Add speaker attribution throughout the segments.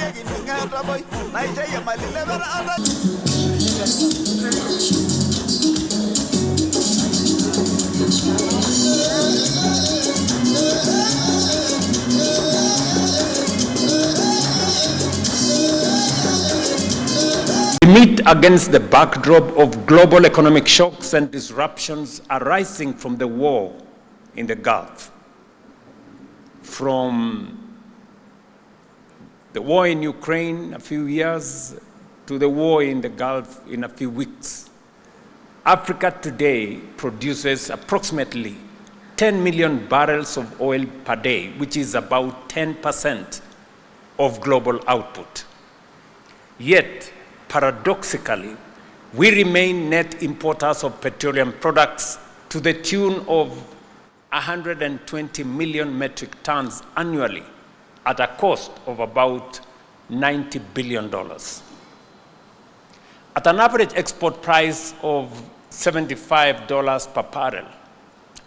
Speaker 1: We meet against the backdrop of global economic shocks and disruptions arising from the war in the Gulf, from the war in Ukraine a few years to the war in the Gulf in a few weeks. Africa today produces approximately 10 million barrels of oil per day, which is about 10% of global output. Yet, paradoxically, we remain net importers of petroleum products to the tune of 120 million metric tons annually at a cost of about $90 billion. At an average export price of $75 per barrel,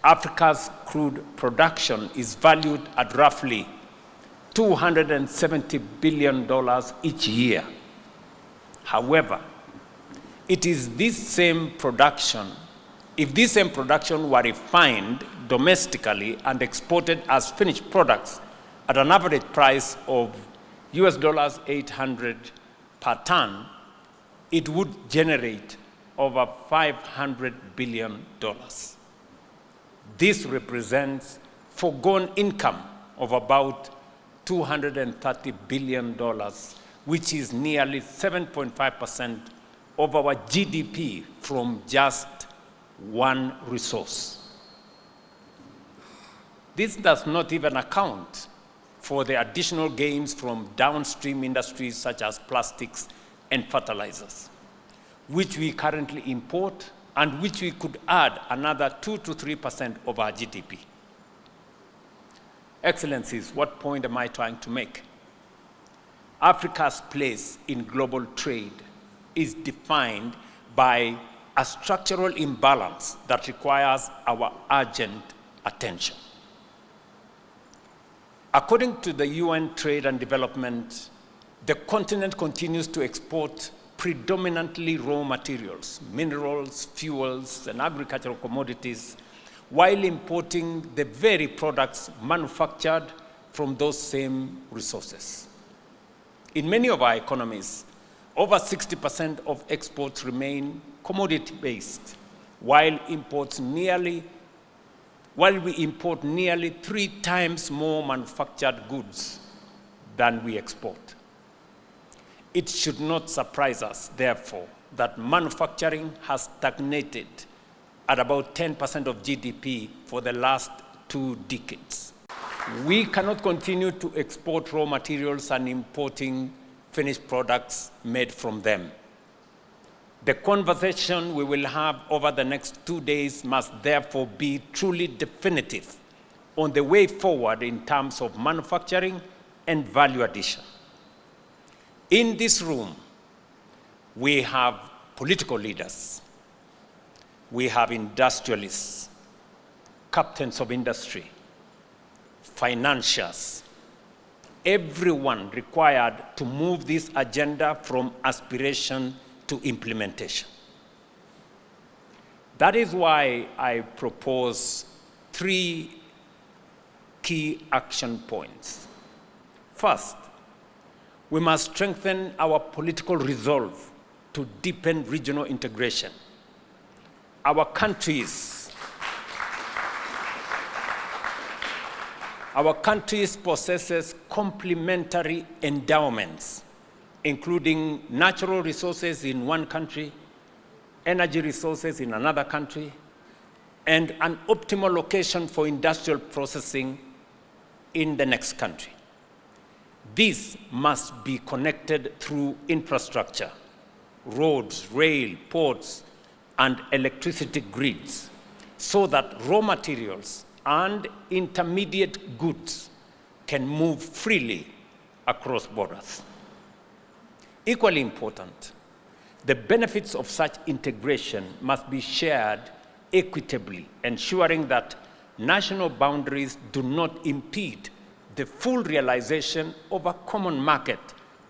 Speaker 1: Africa's crude production is valued at roughly $270 billion each year. However, it is this same production, if this same production were refined domestically and exported as finished products at an average price of US $800 per ton, it would generate over $500 billion. This represents foregone income of about $230 billion, which is nearly 7.5% of our GDP from just one resource. This does not even account for the additional gains from downstream industries such as plastics and fertilizers, which we currently import and which we could add another 2 to 3% of our GDP. Excellencies, what point am I trying to make? Africa's place in global trade is defined by a structural imbalance that requires our urgent attention. According to the UN Trade and Development, the continent continues to export predominantly raw materials, minerals, fuels, and agricultural commodities, while importing the very products manufactured from those same resources. In many of our economies, over 60% of exports remain commodity-based, while we import nearly 3 times more manufactured goods than we export. It should not surprise us, therefore, that manufacturing has stagnated at about 10% of GDP for the last 2 decades. We cannot continue to export raw materials and importing finished products made from them. The conversation we will have over the next 2 days must therefore be truly definitive on the way forward in terms of manufacturing and value addition. In this room, we have political leaders, we have industrialists, captains of industry, financiers, everyone required to move this agenda from aspiration to implementation. That is why I propose 3 key action points. First, we must strengthen our political resolve to deepen regional integration. Our countries possesses complementary endowments, including natural resources in one country, energy resources in another country, and an optimal location for industrial processing in the next country. These must be connected through infrastructure, roads, rail, ports, and electricity grids, so that raw materials and intermediate goods can move freely across borders. Equally important, the benefits of such integration must be shared equitably, ensuring that national boundaries do not impede the full realization of a common market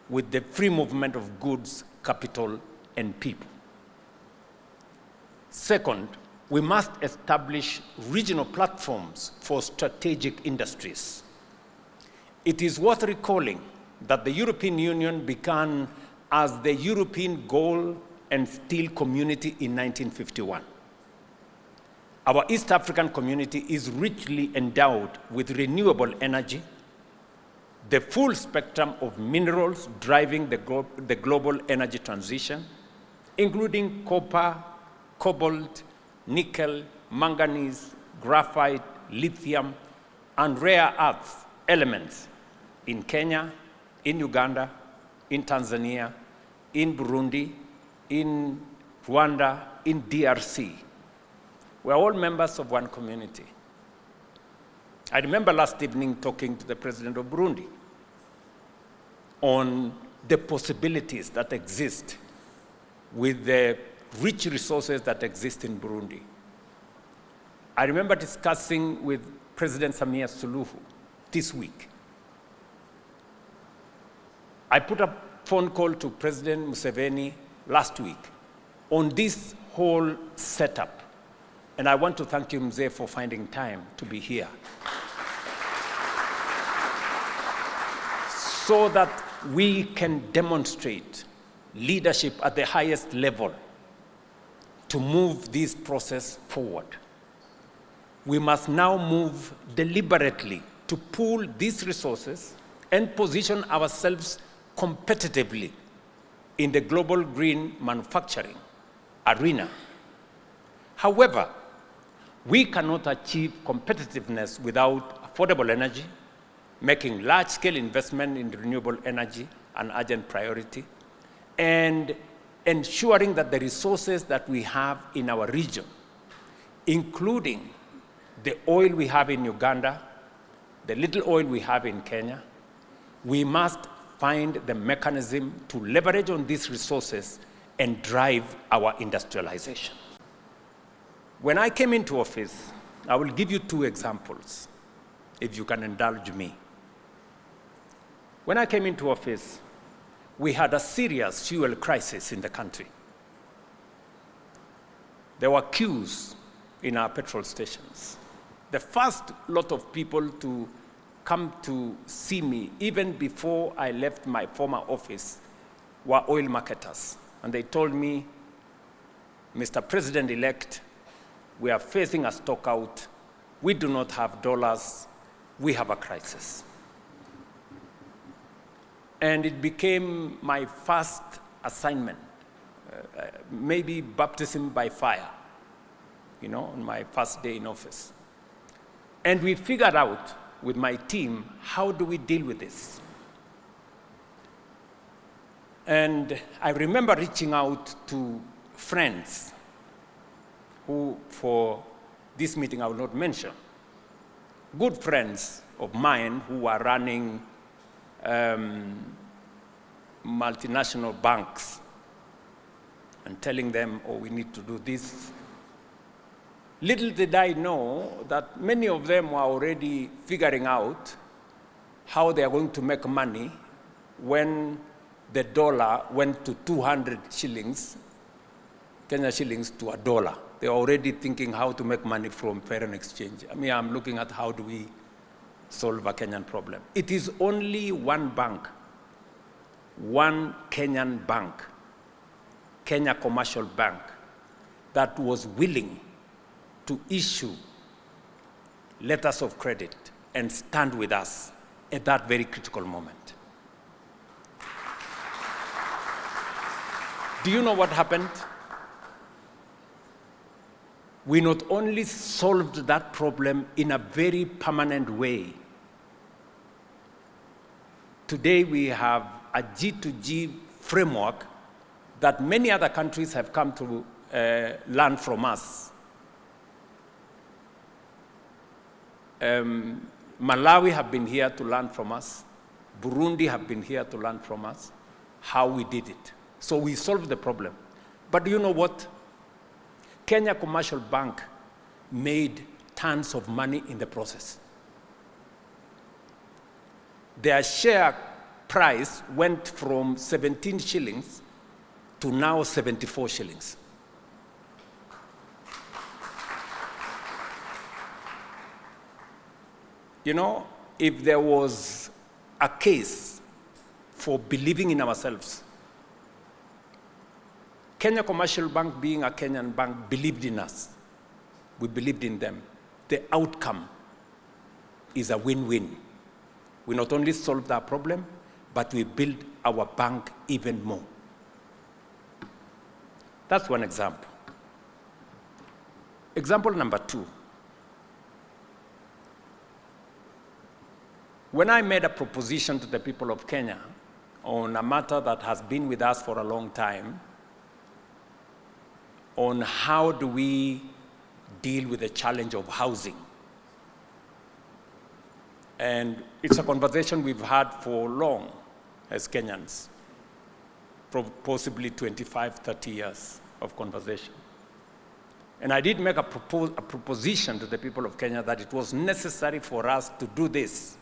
Speaker 1: with the free movement of goods, capital, and people. Second, we must establish regional platforms for strategic industries. It is worth recalling that the European Union began as the European Coal and Steel Community in 1951. Our East African community is richly endowed with renewable energy, the full spectrum of minerals driving the global energy transition, including copper, cobalt, nickel, manganese, graphite, lithium, and rare earth elements in Kenya, in Uganda, in Tanzania, in Burundi, in Rwanda, in DRC. We are all members of one community. I remember last evening talking to the president of Burundi on the possibilities that exist with the rich resources that exist in Burundi. I remember discussing with President Samia Suluhu this week. I put a phone call to President Museveni last week on this whole setup. And I want to thank you, Mzee, for finding time to be here. So that we can demonstrate leadership at the highest level to move this process forward. We must now move deliberately to pool these resources and position ourselves competitively in the global green manufacturing arena. However, we cannot achieve competitiveness without affordable energy, making large-scale investment in renewable energy an urgent priority, and ensuring that the resources that we have in our region, including the oil we have in Uganda, the little oil we have in Kenya, we must find the mechanism to leverage on these resources and drive our industrialization. When I came into office, I will give you two examples, if you can indulge me. When I came into office, we had a serious fuel crisis in the country. There were queues in our petrol stations. The first lot of people to come to see me, even before I left my former office, were oil marketers. And they told me, Mr. President-elect, we are facing a stock out. We do not have dollars. We have a crisis. And it became my first assignment, maybe baptism by fire, on my first day in office. And we figured out with my team, how do we deal with this? And I remember reaching out to friends who, for this meeting I will not mention, good friends of mine who were running multinational banks and telling them, oh, we need to do this. Little did I know that many of them were already figuring out how they are going to make money when the dollar went to 200 shillings, Kenya shillings to $1. They're already thinking how to make money from foreign exchange. I mean, I'm looking at how do we solve a Kenyan problem. It is only one bank, one Kenyan bank, Kenya Commercial Bank, that was willing to issue letters of credit and stand with us at that very critical moment. Do you know what happened? We not only solved that problem in a very permanent way. Today we have a G2G framework that many other countries have come to learn from us. Malawi have been here to learn from us. Burundi have been here to learn from us how we did it. So we solved the problem. But do you know what? Kenya Commercial Bank made tons of money in the process. Their share price went from 17 shillings to now 74 shillings. You know, if there was a case for believing in ourselves, Kenya Commercial Bank, being a Kenyan bank, believed in us. We believed in them. The outcome is a win-win. We not only solved our problem, but we built our bank even more. That's one example. Example number 2. When I made a proposition to the people of Kenya on a matter that has been with us for a long time, on how do we deal with the challenge of housing. And it's a conversation we've had for long as Kenyans, possibly 25, 30 years of conversation. And I did make a proposition to the people of Kenya that it was necessary for us to do this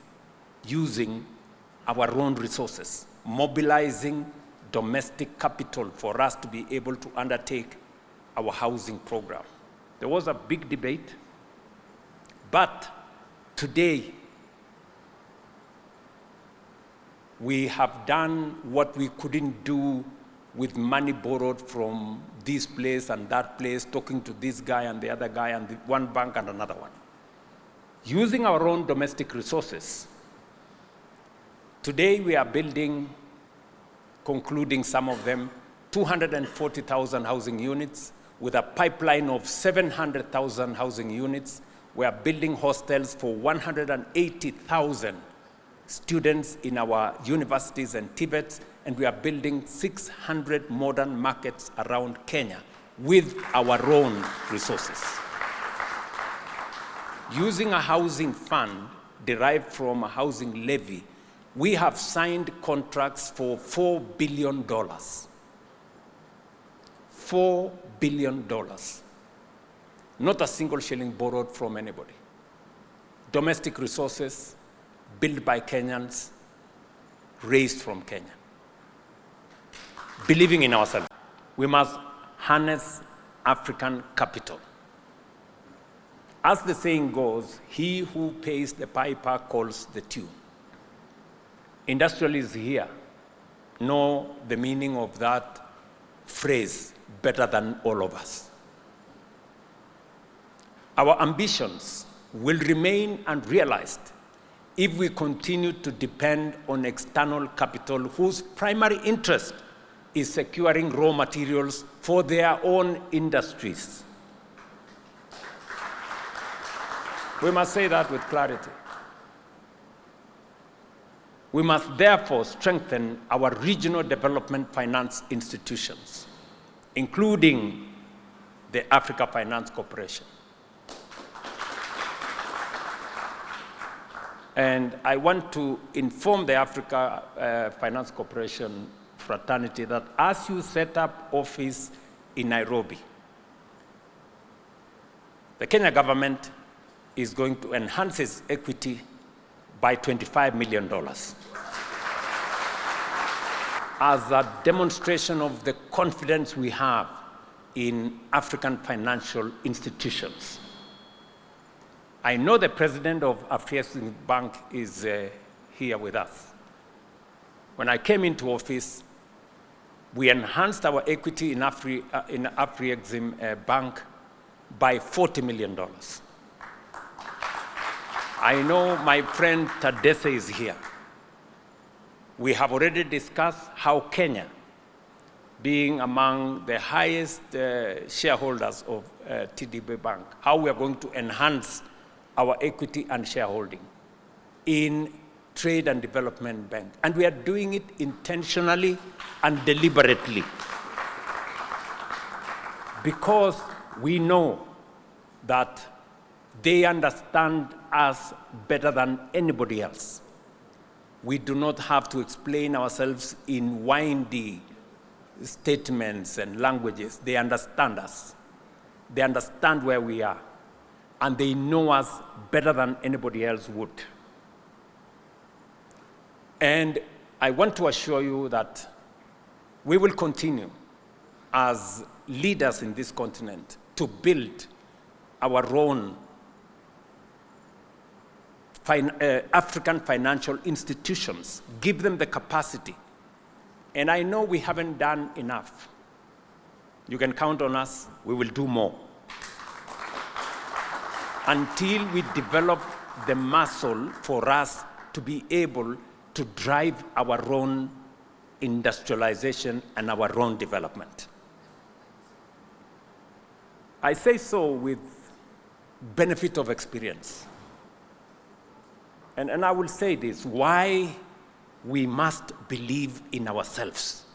Speaker 1: using our own resources, mobilizing domestic capital for us to be able to undertake our housing program. There was a big debate, but today we have done what we couldn't do with money borrowed from this place and that place, talking to this guy and the other guy and one bank and another one. Using our own domestic resources, today we are building, concluding some of them, 240,000 housing units with a pipeline of 700,000 housing units. We are building hostels for 180,000 students in our universities and TVETs, and we are building 600 modern markets around Kenya with our own resources. Using a housing fund derived from a housing levy, we have signed contracts for $4 billion. $4 billion. Not a single shilling borrowed from anybody. Domestic resources built by Kenyans, raised from Kenya. Believing in ourselves, we must harness African capital. As the saying goes, he who pays the piper calls the tune. Industrialists here know the meaning of that phrase better than all of us. Our ambitions will remain unrealized if we continue to depend on external capital whose primary interest is securing raw materials for their own industries. We must say that with clarity. We must therefore strengthen our regional development finance institutions, including the Africa Finance Corporation. And I want to inform the Africa Finance Corporation fraternity that as you set up office in Nairobi, the Kenya government is going to enhance its equity by $25 million as a demonstration of the confidence we have in African financial institutions. I know the president of African Bank is here with us. When I came into office, we enhanced our equity in Afri-Exim Bank by $40 million. I know my friend Tadesse is here. We have already discussed how Kenya, being among the highest shareholders of TDB Bank, how we are going to enhance our equity and shareholding in Trade and Development Bank. And we are doing it intentionally and deliberately because we know that they understand us better than anybody else. We do not have to explain ourselves in windy statements and languages. They understand us. They understand where we are. And they know us better than anybody else would. And I want to assure you that we will continue as leaders in this continent to build our own African financial institutions, give them the capacity. And I know we haven't done enough. You can count on us, we will do more. Until we develop the muscle for us to be able to drive our own industrialization and our own development. I say so with benefit of experience. And I will say this, why we must believe in ourselves.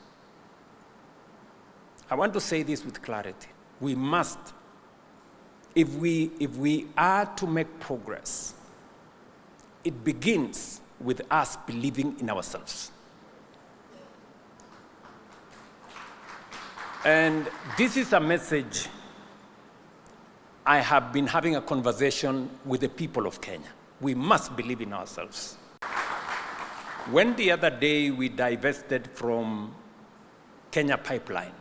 Speaker 1: I want to say this with clarity. We must, if we are to make progress, it begins with us believing in ourselves. And this is a message I have been having a conversation with the people of Kenya. We must believe in ourselves. When the other day we divested from Kenya Pipeline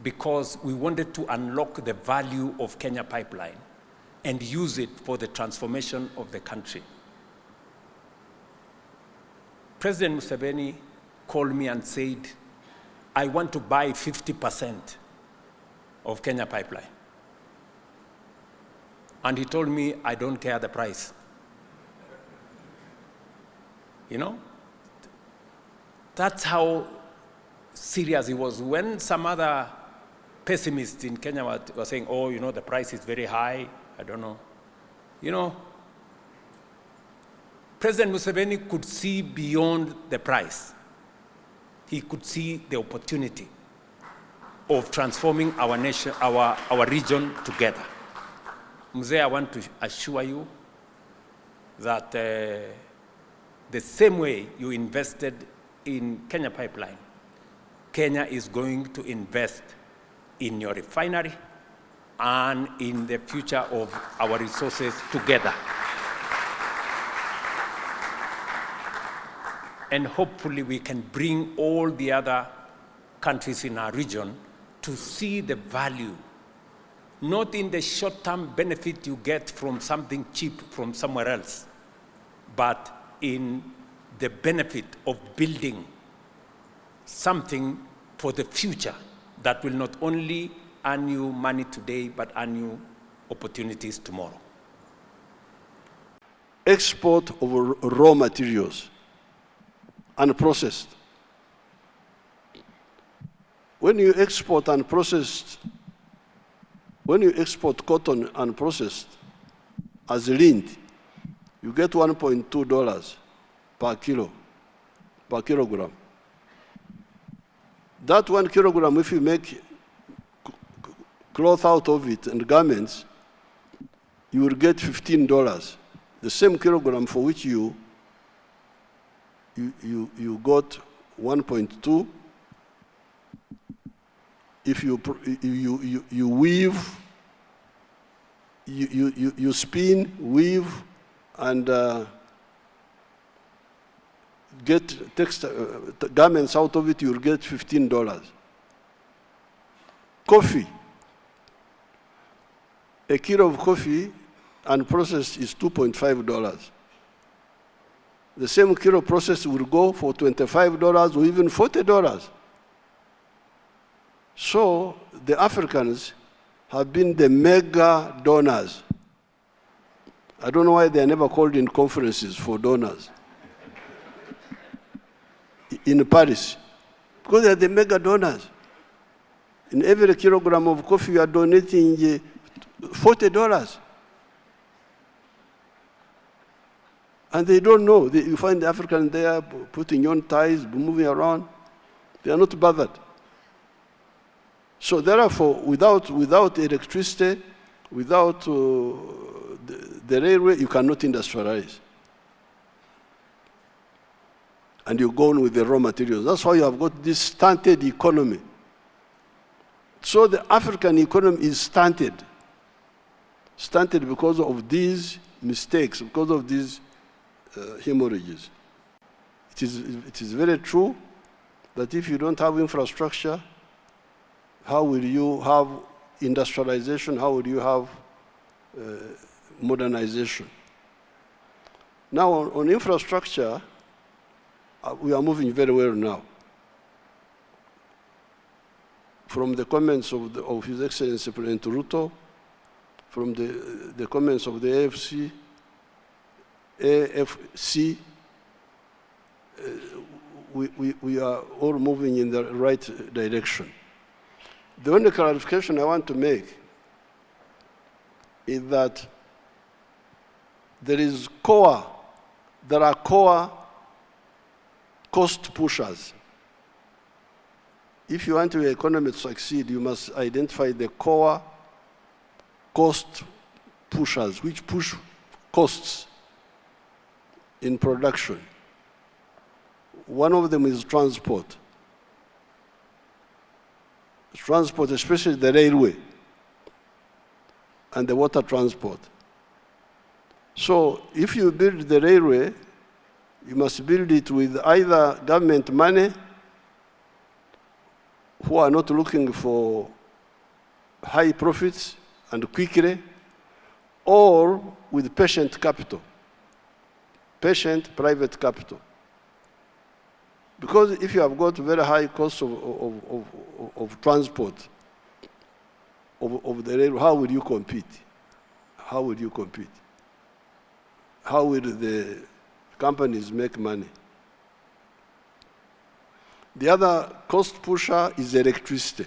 Speaker 1: because we wanted to unlock the value of Kenya Pipeline and use it for the transformation of the country, President Museveni called me and said, I want to buy 50% of Kenya Pipeline. And he told me, I don't care the price. You know? That's how serious he was. When some other pessimists in Kenya were saying, oh, you know, the price is very high, I don't know. You know, President Museveni could see beyond the price. He could see the opportunity of transforming our nation, our region together. Mzee, I want to assure you that the same way you invested in Kenya Pipeline, Kenya is going to invest in your refinery and in the future of our resources together. And hopefully we can bring all the other countries in our region to see the value, not in the short-term benefit you get from something cheap from somewhere else, but in the benefit of building something for the future that will not only earn you money today, but earn you opportunities tomorrow.
Speaker 2: Export of raw materials, unprocessed. When you export unprocessed, when you export cotton unprocessed as lint, you get $1.2 per kilogram. That 1 kilogram, if you make cloth out of it and garments, you will get $15. The same kilogram for which you got 1.2. If you weave, you spin, weave, and get garments out of it, you'll get $15. Coffee. A kilo of coffee unprocessed is $2.5. The same kilo processed will go for $25 or even $40. So the Africans have been the mega donors. I don't know why they are never called in conferences for donors in Paris, because they are the mega donors. In every kilogram of coffee, you are donating $40. And they don't know. You find the Africans there putting on ties, moving around. They are not bothered. So therefore, without electricity, without the railway, you cannot industrialize. And you go on with the raw materials. That's why you have got this stunted economy. So the African economy is stunted. Stunted because of these mistakes, because of these hemorrhages. it is very true that if you don't have infrastructure, how will you have industrialization? How will you have modernization? Now, on infrastructure, we are moving very well now. From the comments of His Excellency President Ruto, from the comments of the AFC, we are all moving in the right direction. The only clarification I want to make is that there are core cost pushers. If you want your economy to succeed, you must identify the core cost pushers, which push costs in production. One of them is transport. Transport, especially the railway and the water transport. So if you build the railway, you must build it with either government money, who are not looking for high profits and quickly, or with patient capital, patient private capital. Because if you have got very high cost of transport of the railway, how will you compete? How will you compete? How will the companies make money? The other cost pusher is electricity.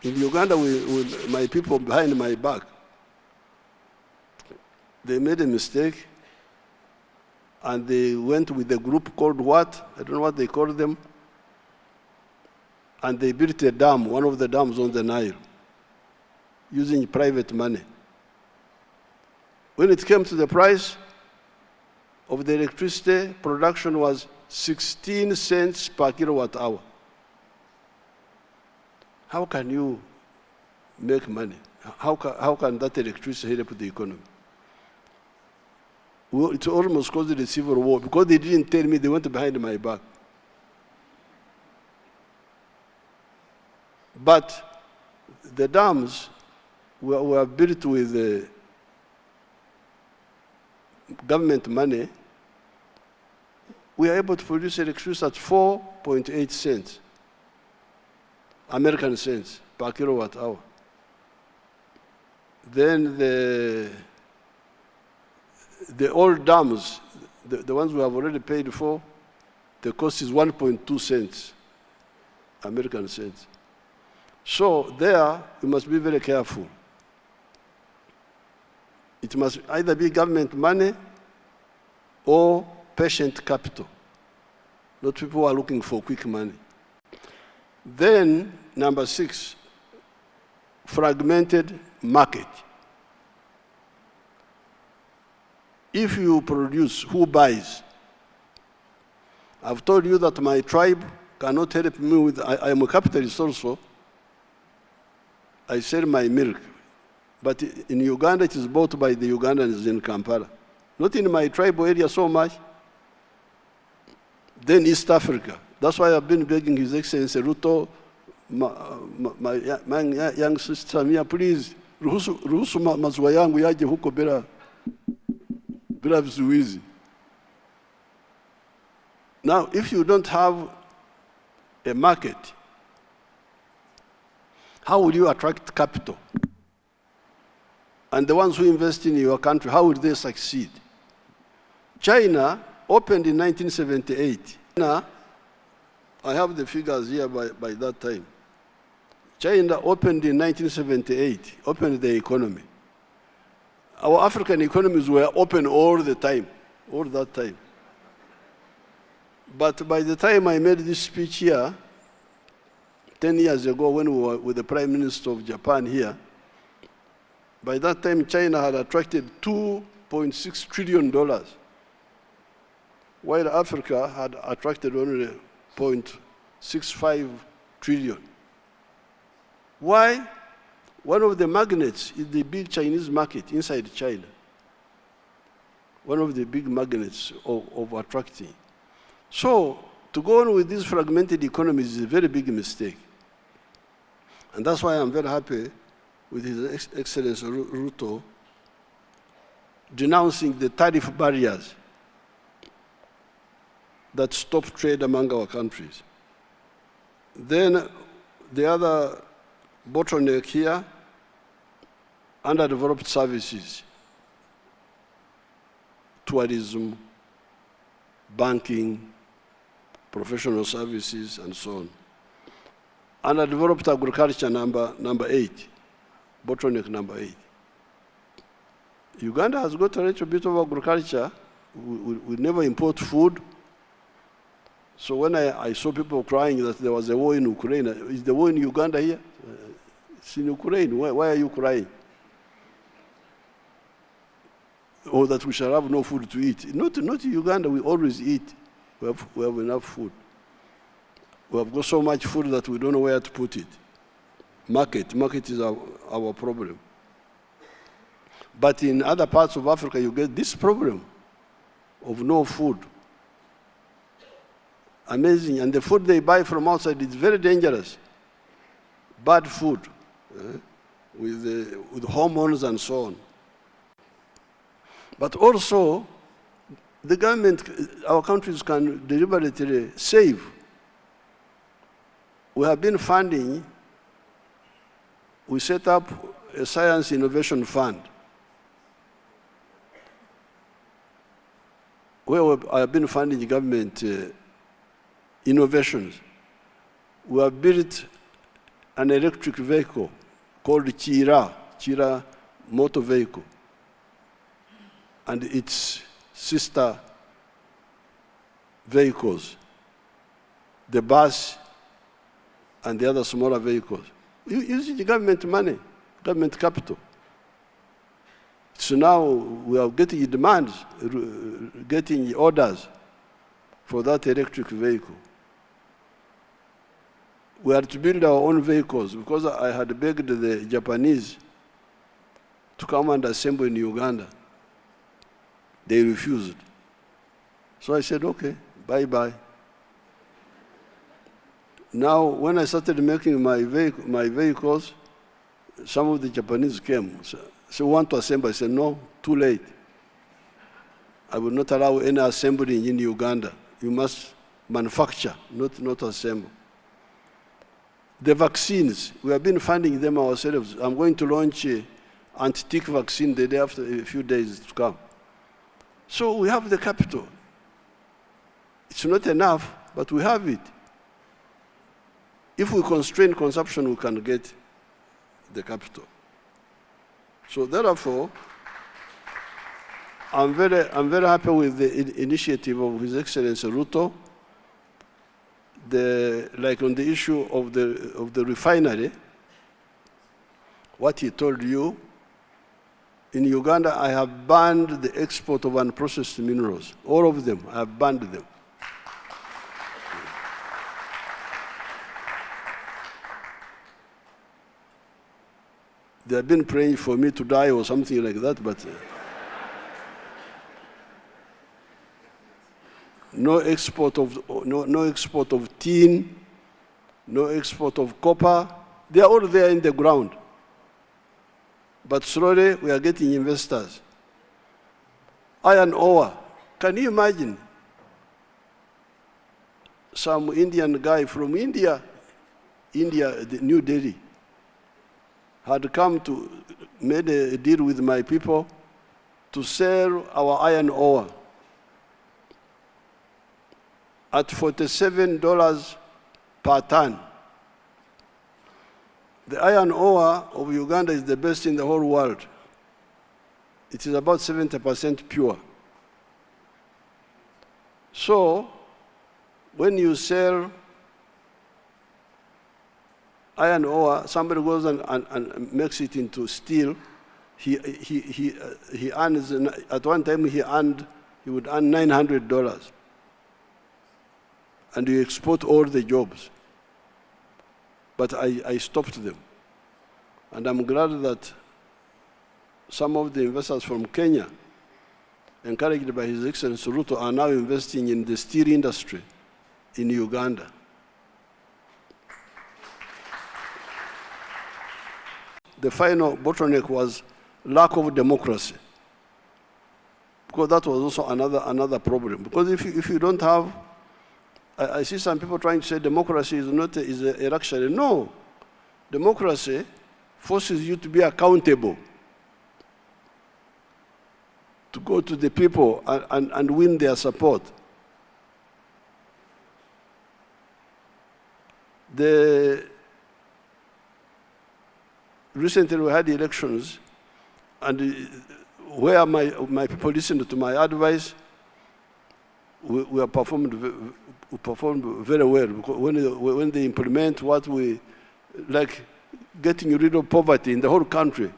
Speaker 2: In Uganda, with my people behind my back, they made a mistake, and they went with a group called what? I don't know what they called them. And they built a dam, one of the dams on the Nile, using private money. When it came to the price of the electricity, production was 16 cents per kilowatt hour. How can you make money? How can that electricity help the economy? Well, it almost caused a civil war because they didn't tell me, they went behind my back. But the dams were built with government money. We are able to produce electricity at 4.8 cents, American cents per kilowatt hour. Then the old dams, the ones we have already paid for, the cost is 1.2 cents, American cents. So there, we must be very careful. It must either be government money or patient capital, not people who are looking for quick money. Then, number 6, fragmented market. If you produce, who buys? I've told you that my tribe cannot help me with, I am a capitalist also. I sell my milk. But in Uganda, it is bought by the Ugandans in Kampala. Not in my tribal area so much. Then East Africa. That's why I've been begging His Excellency Ruto, my young sister Mia, please, ruhusu maziwa yangu yaje huko bila vizuizi. Now, if you don't have a market, how will you attract capital? And the ones who invest in your country, how will they succeed? China opened in 1978. China, I have the figures here by that time. China opened in 1978, opened the economy. Our African economies were open all the time, all that time. But by the time I made this speech here, 10 years ago when we were with the Prime Minister of Japan here, by that time China had attracted $2.6 trillion, while Africa had attracted only $0.65 trillion. Why? One of the magnets is the big Chinese market inside China. one of the big magnets of attracting. So to go on with these fragmented economies is a very big mistake. And that's why I'm very happy with His Excellency Ruto denouncing the tariff barriers that stop trade among our countries. Then the other bottleneck here, underdeveloped services, tourism, banking, professional services, and so on. Underdeveloped agriculture, number 8, bottleneck number 8. Uganda has got a little bit of agriculture. We never import food. So when I saw people crying that there was a war in Ukraine, is the war in Uganda here? It's in Ukraine. Why are you crying? Or that we shall have no food to eat. Not in Uganda, we always eat. We have enough food. We have got so much food that we don't know where to put it. Market is our problem. But in other parts of Africa, you get this problem of no food. Amazing. And the food they buy from outside is very dangerous. Bad food, with hormones and so on. But also, the government, our countries can deliberately save. We have been funding, we set up a science innovation fund, where I have been funding government innovations. We have built an electric vehicle called Chira motor vehicle, and its sister vehicles, the bus and the other smaller vehicles, using government money, government capital. So now we are getting demands, getting orders for that electric vehicle. We are to build our own vehicles because I had begged the Japanese to come and assemble in Uganda. They refused. So I said, okay, bye-bye. Now, when I started making my vehicles, some of the Japanese came. So want to assemble? I said, no, too late. I will not allow any assembling in Uganda. You must manufacture, not assemble. The vaccines, we have been funding them ourselves. I'm going to launch an anti-tick vaccine the day after, a few days to come. So we have the capital. It's not enough, but we have it. If we constrain consumption, we can get the capital. So therefore, I'm very happy with the initiative of His Excellency Ruto. Like on the issue of the refinery, what he told you, in Uganda, I have banned the export of unprocessed minerals. All of them, I have banned them. They have been praying for me to die or something like that, but no export of tin, no export of copper. They are all there in the ground. But slowly we are getting investors. Iron ore. Can you imagine? Some Indian guy from India, the New Delhi, had come to made a deal with my people to sell our iron ore at $47 per ton. The iron ore of Uganda is the best in the whole world. It is about 70% pure. So, when you sell iron ore, somebody goes and makes it into steel. He earns, at one time he would earn $900. And you export all the jobs. But I stopped them. And I'm glad that some of the investors from Kenya, encouraged by His Excellency Ruto, are now investing in the steel industry in Uganda. The final bottleneck was lack of democracy, because that was also another problem. Because if you don't have, I see some people trying to say democracy is not a luxury. No, democracy forces you to be accountable, to go to the people and win their support. Recently we had elections, and where my people listened to my advice, we performed very well. Because when they implement what we like, getting rid of poverty in the whole country.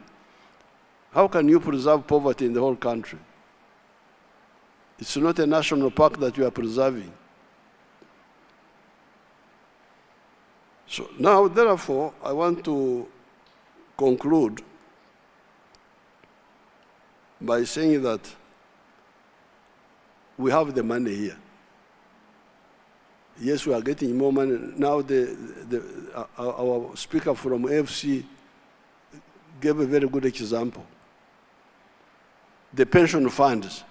Speaker 2: How can you preserve poverty in the whole country? It's not a national park that you are preserving. So now, therefore, I want to conclude by saying that we have the money here. Yes, we are getting more money. Now our speaker from AFC gave a very good example. The pension funds,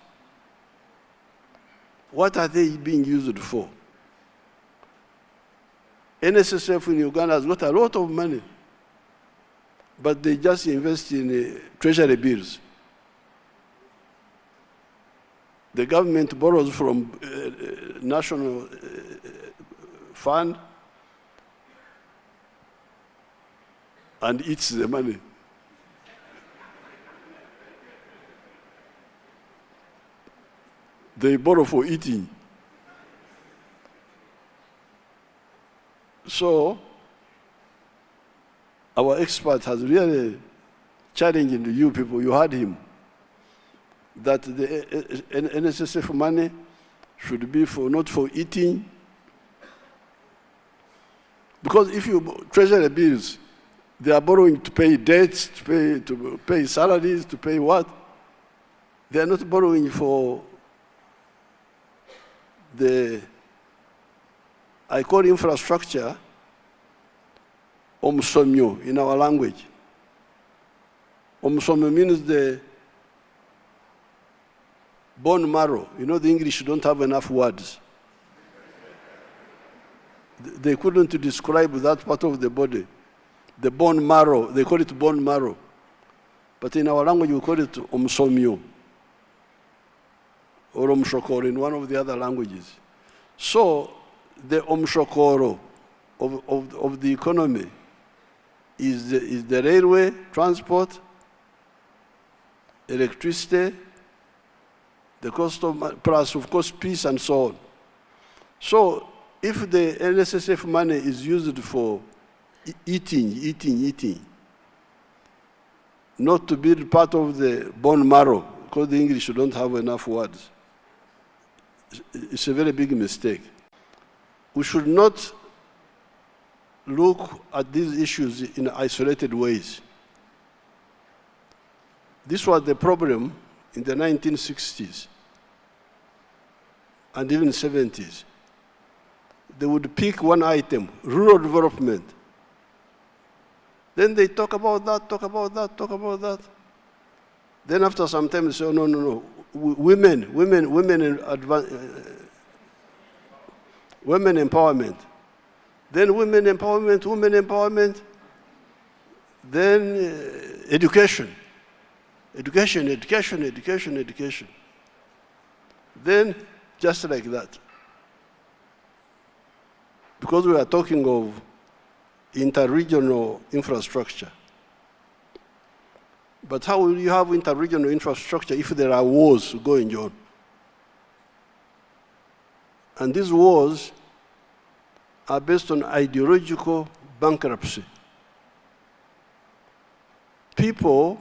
Speaker 2: what are they being used for? NSSF in Uganda has got a lot of money, but they just invest in treasury bills. The government borrows from national fund and eats the money. They borrow for eating. So, our expert has really challenged you people, you heard him, that the NSSF money should be not for eating. Because if you treasury bills, they are borrowing to pay debts, to pay salaries, to pay what? They are not borrowing for I call infrastructure omsomyo in our language. Omsomyo means the bone marrow. You know, the English don't have enough words. They couldn't describe that part of the body. The bone marrow, they call it bone marrow. But in our language, we call it omsomyo, or omshokoro in one of the other languages. So, the omshokoro of the economy is the railway, transport, electricity, the cost of, plus of course peace and so on. So if the NSSF money is used for eating, not to build part of the bone marrow, because the English don't have enough words, it's a very big mistake. We should not look at these issues in isolated ways. This was the problem in the 1960s and even 70s. They would pick one item, rural development. Then they talk about that. Then after some time they say, oh, no, women empowerment. Then women empowerment. Then education. Then just like that. Because we are talking of interregional infrastructure. But how will you have interregional infrastructure if there are wars going on? And these wars are based on ideological bankruptcy. People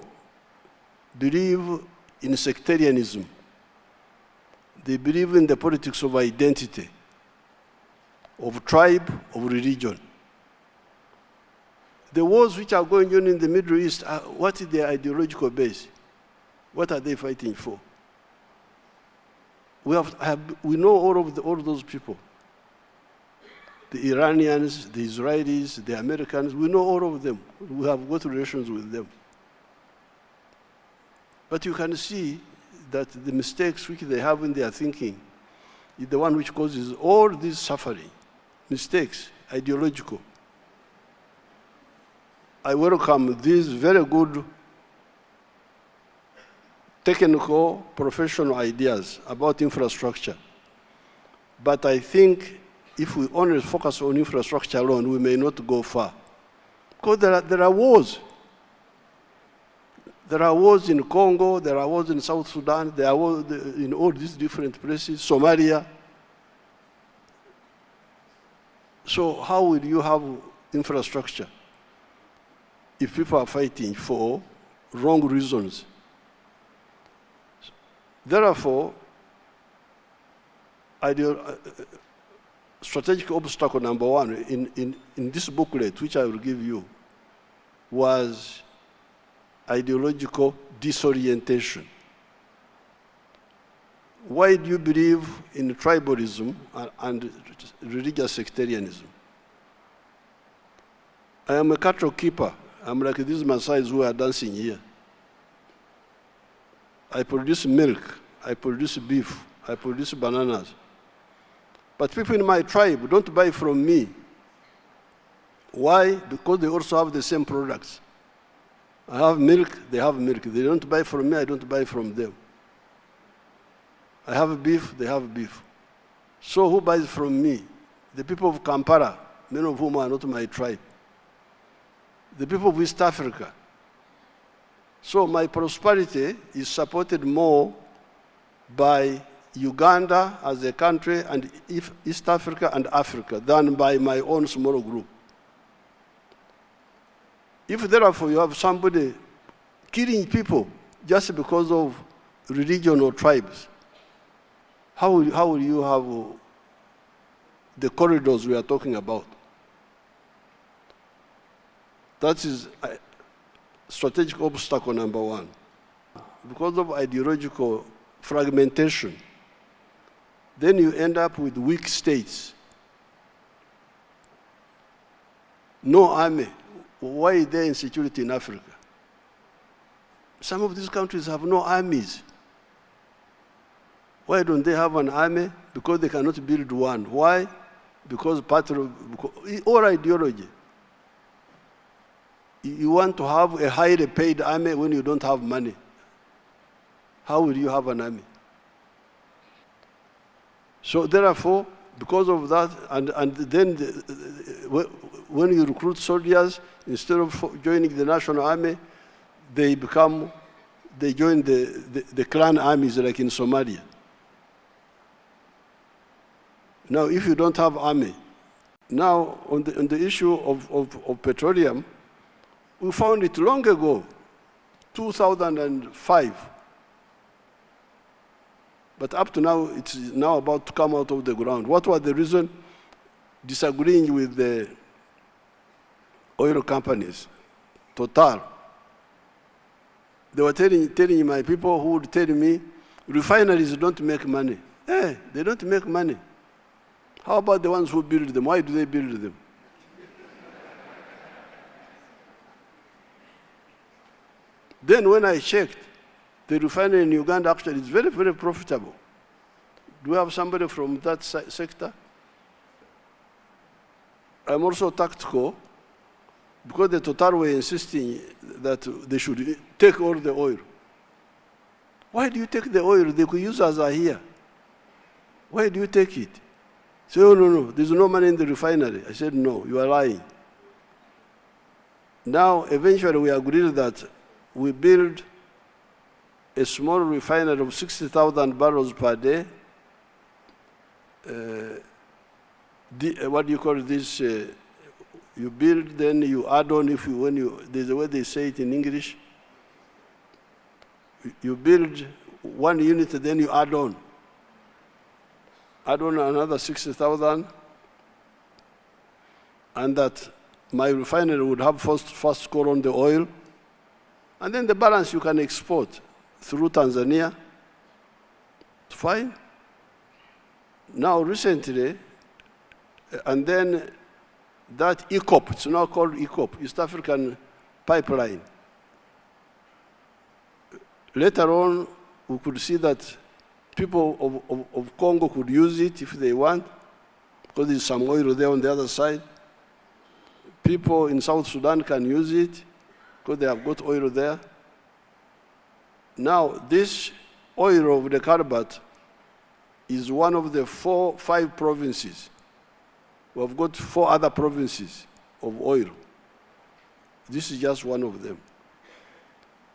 Speaker 2: believe in sectarianism. They believe in the politics of identity, of tribe, of religion. The wars which are going on in the Middle East, what is their ideological base? What are they fighting for? we know all those people. The Iranians, the Israelis, the Americans, we know all of them. We have good relations with them. But you can see that the mistakes which they have in their thinking is the one which causes all this suffering. Mistakes, ideological. I welcome these very good technical, professional ideas about infrastructure. But I think if we only focus on infrastructure alone, we may not go far. Because there are wars. There are wars in Congo, there are wars in South Sudan, there are wars in all these different places, Somalia. So how will you have infrastructure if people are fighting for wrong reasons? Therefore, strategic obstacle number one in this booklet, which I will give you, was ideological disorientation. Why do you believe in tribalism and religious sectarianism? I am a cattle keeper. I'm like these Maasais who are dancing here. I produce milk, I produce beef, I produce bananas. But people in my tribe don't buy from me. Why? Because they also have the same products. I have milk, they have milk. They don't buy from me, I don't buy from them. I have beef, they have beef. So who buys from me? The people of Kampala, many of whom are not my tribe. The people of East Africa. So my prosperity is supported more by Uganda as a country and East Africa and Africa than by my own small group. If therefore you have somebody killing people just because of religion or tribes, how will you have the corridors we are talking about? That is strategic obstacle number one. Because of ideological fragmentation, then you end up with weak states. No army. Why is there insecurity in Africa? Some of these countries have no armies. Why don't they have an army? Because they cannot build one. Why? Because or ideology. You want to have a highly paid army when you don't have money. How will you have an army? So therefore, because of that, and then when you recruit soldiers, instead of joining the national army, they join the clan armies like in Somalia. Now, if you don't have army, now on the issue of petroleum, we found it long ago, 2005. But up to now, it's now about to come out of the ground. What was the reason? Disagreeing with the oil companies, Total. They were telling my people who would tell me, refineries don't make money. They don't make money. How about the ones who build them? Why do they build them? Then when I checked, the refinery in Uganda actually is very, very profitable. Do we have somebody from that sector? I'm also tactical, because the Total were insisting that they should take all the oil. Why do you take the oil? They could use as are here. Why do you take it? Say, oh, no, there's no money in the refinery. I said, no, you are lying. Now, eventually we agreed that we build a small refinery of 60,000 barrels per day. What do you call this? You build, then you add on. There's a way they say it in English. You build one unit, then you add on. Add on another 60,000, and that my refinery would have first score on the oil, and then the balance you can export through Tanzania. Fine. Now recently, and then that ECOP, it's now called ECOP, East African Pipeline. Later on, we could see that people of Congo could use it if they want, because there's some oil there on the other side. People in South Sudan can use it, because they have got oil there. Now, this oil of the Carabat is one of the 5 provinces. We have got 4 other provinces of oil. This is just one of them.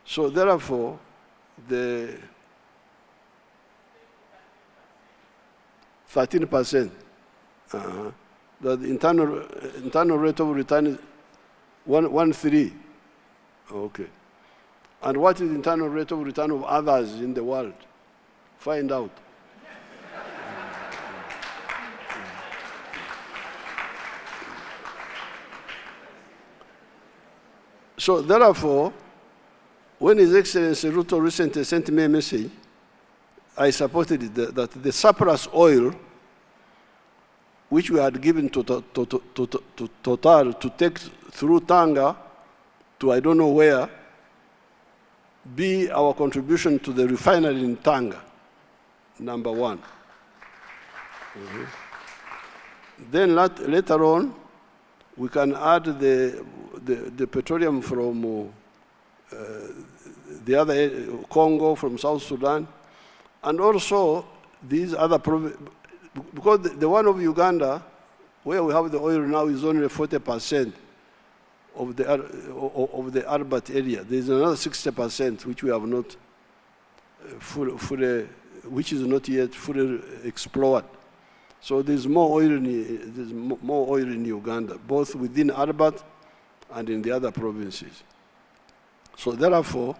Speaker 2: So therefore, the 13%, the internal rate of return is 1.13. Okay. And what is the internal rate of return of others in the world? Find out. So therefore, when His Excellency Ruto recently sent me a message, I supported it, that the surplus oil, which we had given to Total to take through Tanga to I don't know where, be our contribution to the refinery in Tanga, number 1. Then later on, we can add the petroleum from the other Congo, from South Sudan, and also these other provinces, because the one of Uganda, where we have the oil now, is only 40% of the Arbat area. There is another 60% which we have not which is not yet fully explored. So there's more oil in Uganda, both within Arbat and in the other provinces. So therefore,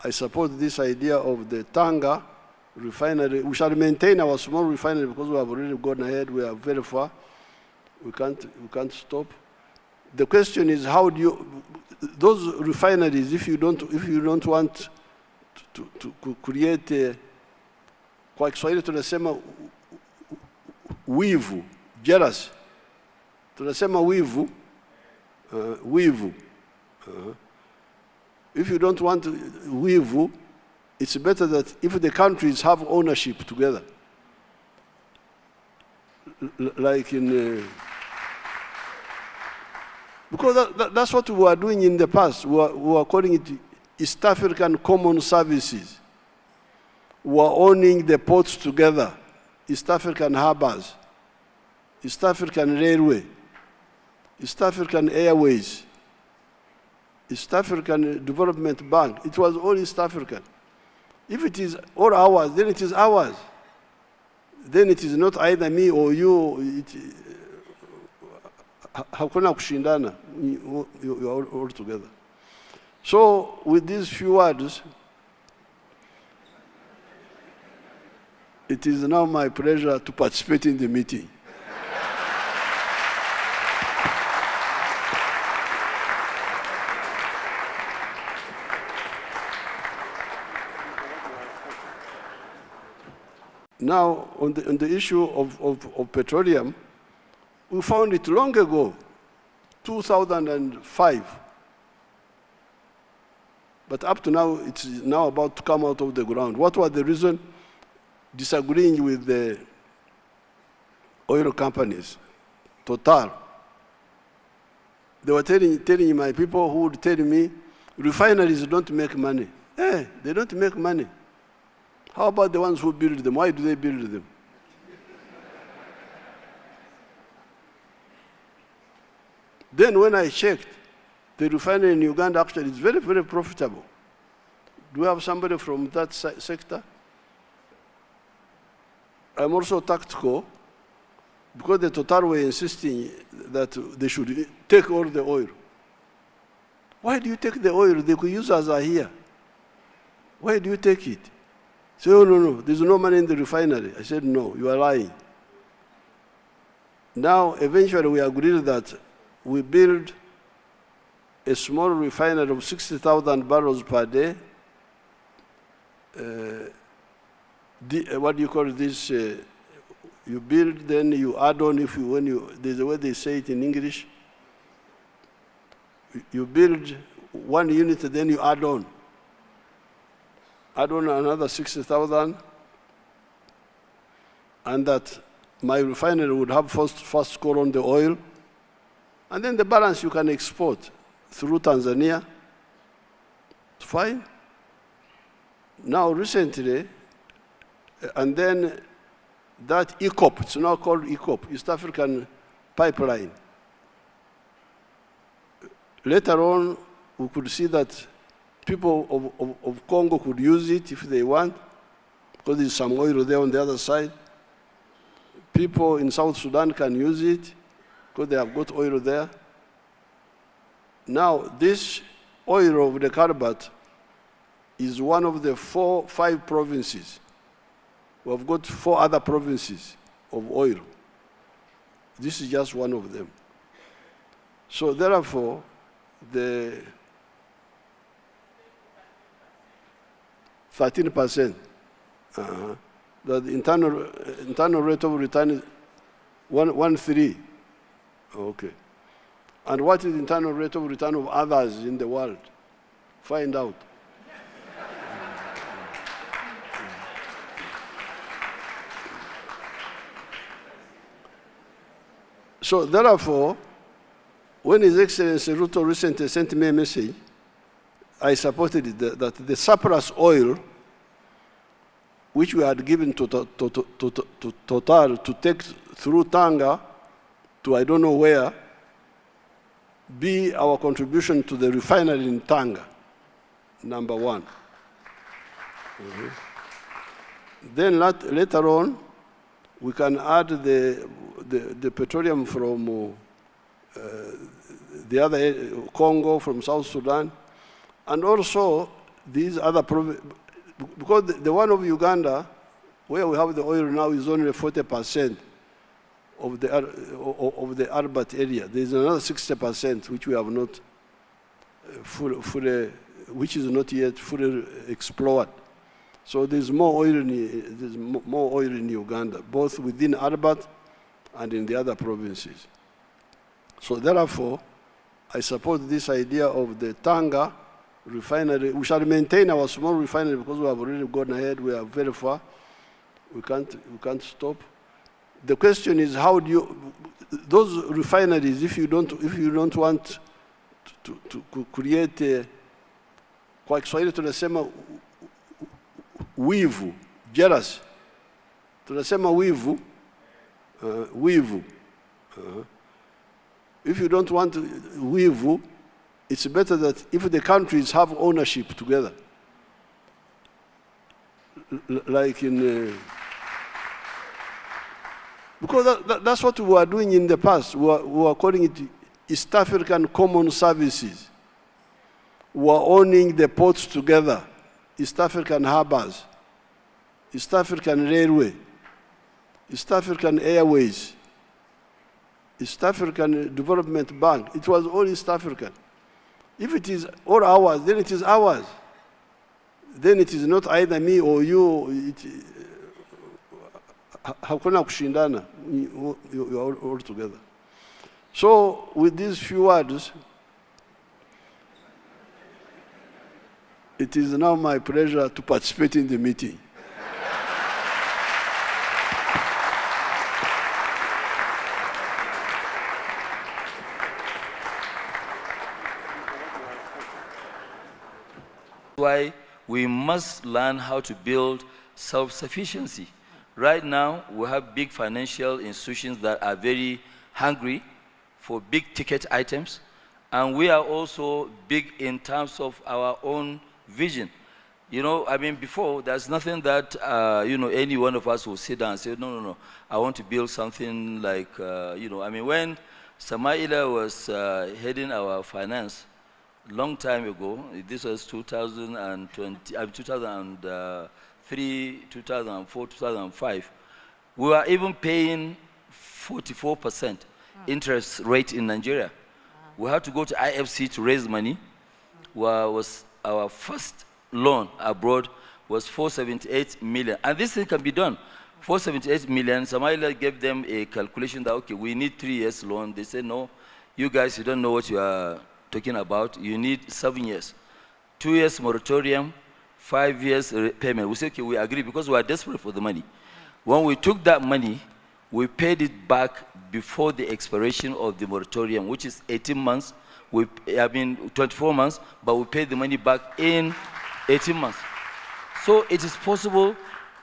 Speaker 2: I support this idea of the Tanga refinery. We shall maintain our small refinery because we have already gone ahead. We are very far. We can't stop. The question is, how do you those refineries, if you don't want to create kwa Kiswahili tunasema wivu, jealous. Tunasema wivu, wivu. If you don't want wivu, it's better that if the countries have ownership together, like in, because that's what we were doing in the past. We were calling it East African Common Services. We are owning the ports together, East African harbors, East African Railway, East African Airways, East African Development Bank. It was all East African. If it is all ours, then it is ours. Then it is not either me or you. Hakuna kushindana. You are all together. So with these few words, it is now my pleasure to participate in the meeting. Now, on the issue of petroleum, we found it long ago, 2005. But up to now, it's now about to come out of the ground. What was the reason? Disagreeing with the oil companies, Total. They were telling my people who would tell me, refineries don't make money. They don't make money. How about the ones who build them? Why do they build them? Then when I checked, the refinery in Uganda actually is very, very profitable. Do we have somebody from that sector? I'm also tactical, because the Total were insisting that they should take all the oil. Why do you take the oil? They could use us here. Why do you take it? Say, oh, no, there's no money in the refinery. I said, no, you are lying. Now, eventually, we agreed that we build a small refinery of 60,000 barrels per day. What do you call this? You build, then you add on. There's a way they say it in English. You build 1 unit, then you add on. Add on another 60,000, and that my refinery would have first score on the oil, and then the balance you can export through Tanzania. It's fine. Now recently, and then that ECOP, it's now called ECOP, East African Pipeline. Later on, we could see that people of Congo could use it if they want, because there's some oil there on the other side. People in South Sudan can use it, because they have got oil there. Now, this oil of the Carabat is one of the 5 provinces. We have got 4 other provinces of oil. This is just one of them. So therefore, the 13%, the internal rate of return is 1.13. Okay. And what is the internal rate of return of others in the world? Find out. So therefore, when His Excellency Ruto recently sent me a message, I supported it, that the surplus oil, which we had given to Total to take through Tanga to I don't know where, be our contribution to the refinery in Tanga, number 1. Then later on, we can add the petroleum from the other Congo, from South Sudan, and also these other provinces, because the one of Uganda, where we have the oil now, is only 40% of the Arbat area. There is another 60% which we have not which is not yet fully explored. So there's more oil in Uganda, both within Arbat and in the other provinces. So therefore, I support this idea of the Tanga refinery. We shall maintain our small refinery because we have already gone ahead. We are very far. We can't stop. The question is, how do you those refineries, if you don't want to create kwa Kiswahili tunasema wivu, jealous. Tunasema wivu, wivu. If you don't want wivu, it's better that if the countries have ownership together, like in, because that's what we were doing in the past. We were calling it East African Common Services. We are owning the ports together, East African harbors, East African Railway, East African Airways, East African Development Bank. It was all East African. If it is all ours, then it is ours. Then it is not either me or you. Hakuna kushindana. You are all together. So with these few words, it is now my pleasure to participate in the meeting.
Speaker 3: Why we must learn how to build self-sufficiency. Right now, we have big financial institutions that are very hungry for big ticket items, and we are also big in terms of our own vision. You know, I mean, before, there's nothing that, any one of us will sit down and say, no, I want to build something like, I mean, when Samaila was heading our finance, long time ago, this was 2003, 2004, 2005, we were even paying 44% interest rate in Nigeria. We had to go to IFC to raise money. Our first loan abroad was 478 million. And this thing can be done. 478 million, Somalia gave them a calculation that, okay, we need 3 years loan. They said, no, you guys, you don't know what you are talking about. You need 7 years. 2 years moratorium, 5 years payment. We said, okay, we agree because we are desperate for the money. When we took that money, we paid it back before the expiration of the moratorium, which is 18 months. 24 months, but we paid the money back in 18 months. So it is possible.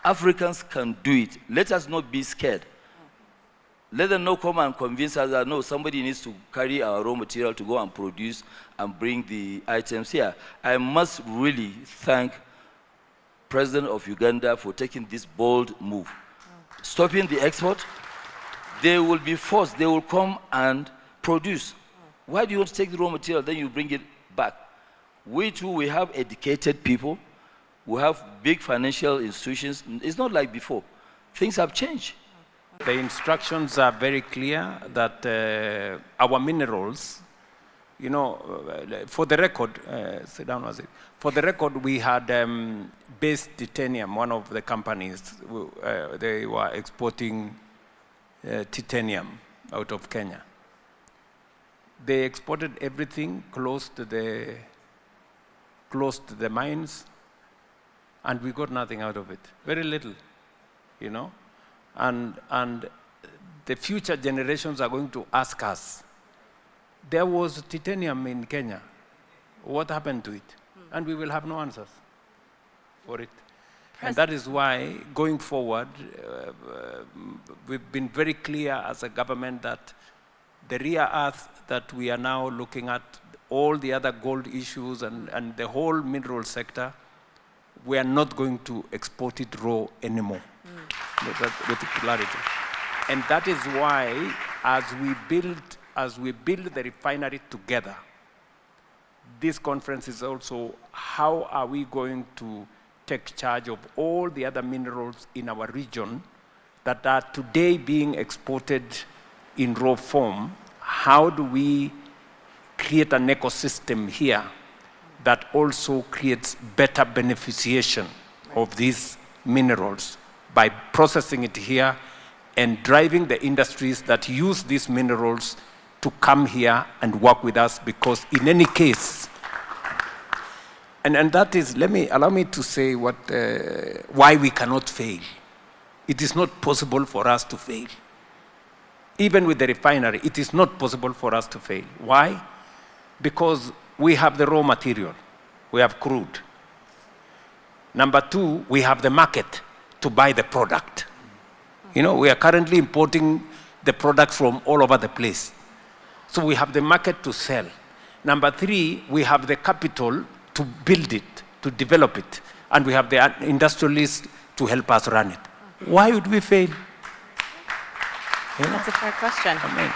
Speaker 3: Africans can do it. Let us not be scared. Let them not come and convince us that, no, somebody needs to carry our raw material to go and produce and bring the items here. I must really thank President of Uganda for taking this bold move. Stopping the export, they will be forced, they will come and produce. Why do you want to take the raw material, then you bring it back? We too, we have educated people. We have big financial institutions. It's not like before. Things have changed.
Speaker 1: The instructions are very clear that our minerals, you know, for the record, sit down, was it? For the record, we had Base Titanium, one of the companies, they were exporting titanium out of Kenya. They exported everything close to the mines, and we got nothing out of it. Very little, you know. And the future generations are going to ask us, there was titanium in Kenya. What happened to it? And we will have no answers for it. And that is why, going forward, we've been very clear as a government that the rare earth that we are now looking at, all the other gold issues and the whole mineral sector, we are not going to export it raw anymore, with clarity. And that is why, as we build the refinery together, this conference is also how are we going to take charge of all the other minerals in our region that are today being exported in raw form. How do we create an ecosystem here that also creates better beneficiation of these minerals by processing it here and driving the industries that use these minerals to come here and work with us, because in any case, and that is, allow me to say why we cannot fail. It is not possible for us to fail. Even with the refinery, it is not possible for us to fail. Why? Because we have the raw material. We have crude. Number two, we have the market to buy the product. You know, we are currently importing the product from all over the place. So we have the market to sell. Number three, we have the capital to build it, to develop it. And we have the industrialists to help us run it. Why would we fail?
Speaker 4: That's a fair question.
Speaker 1: Amen.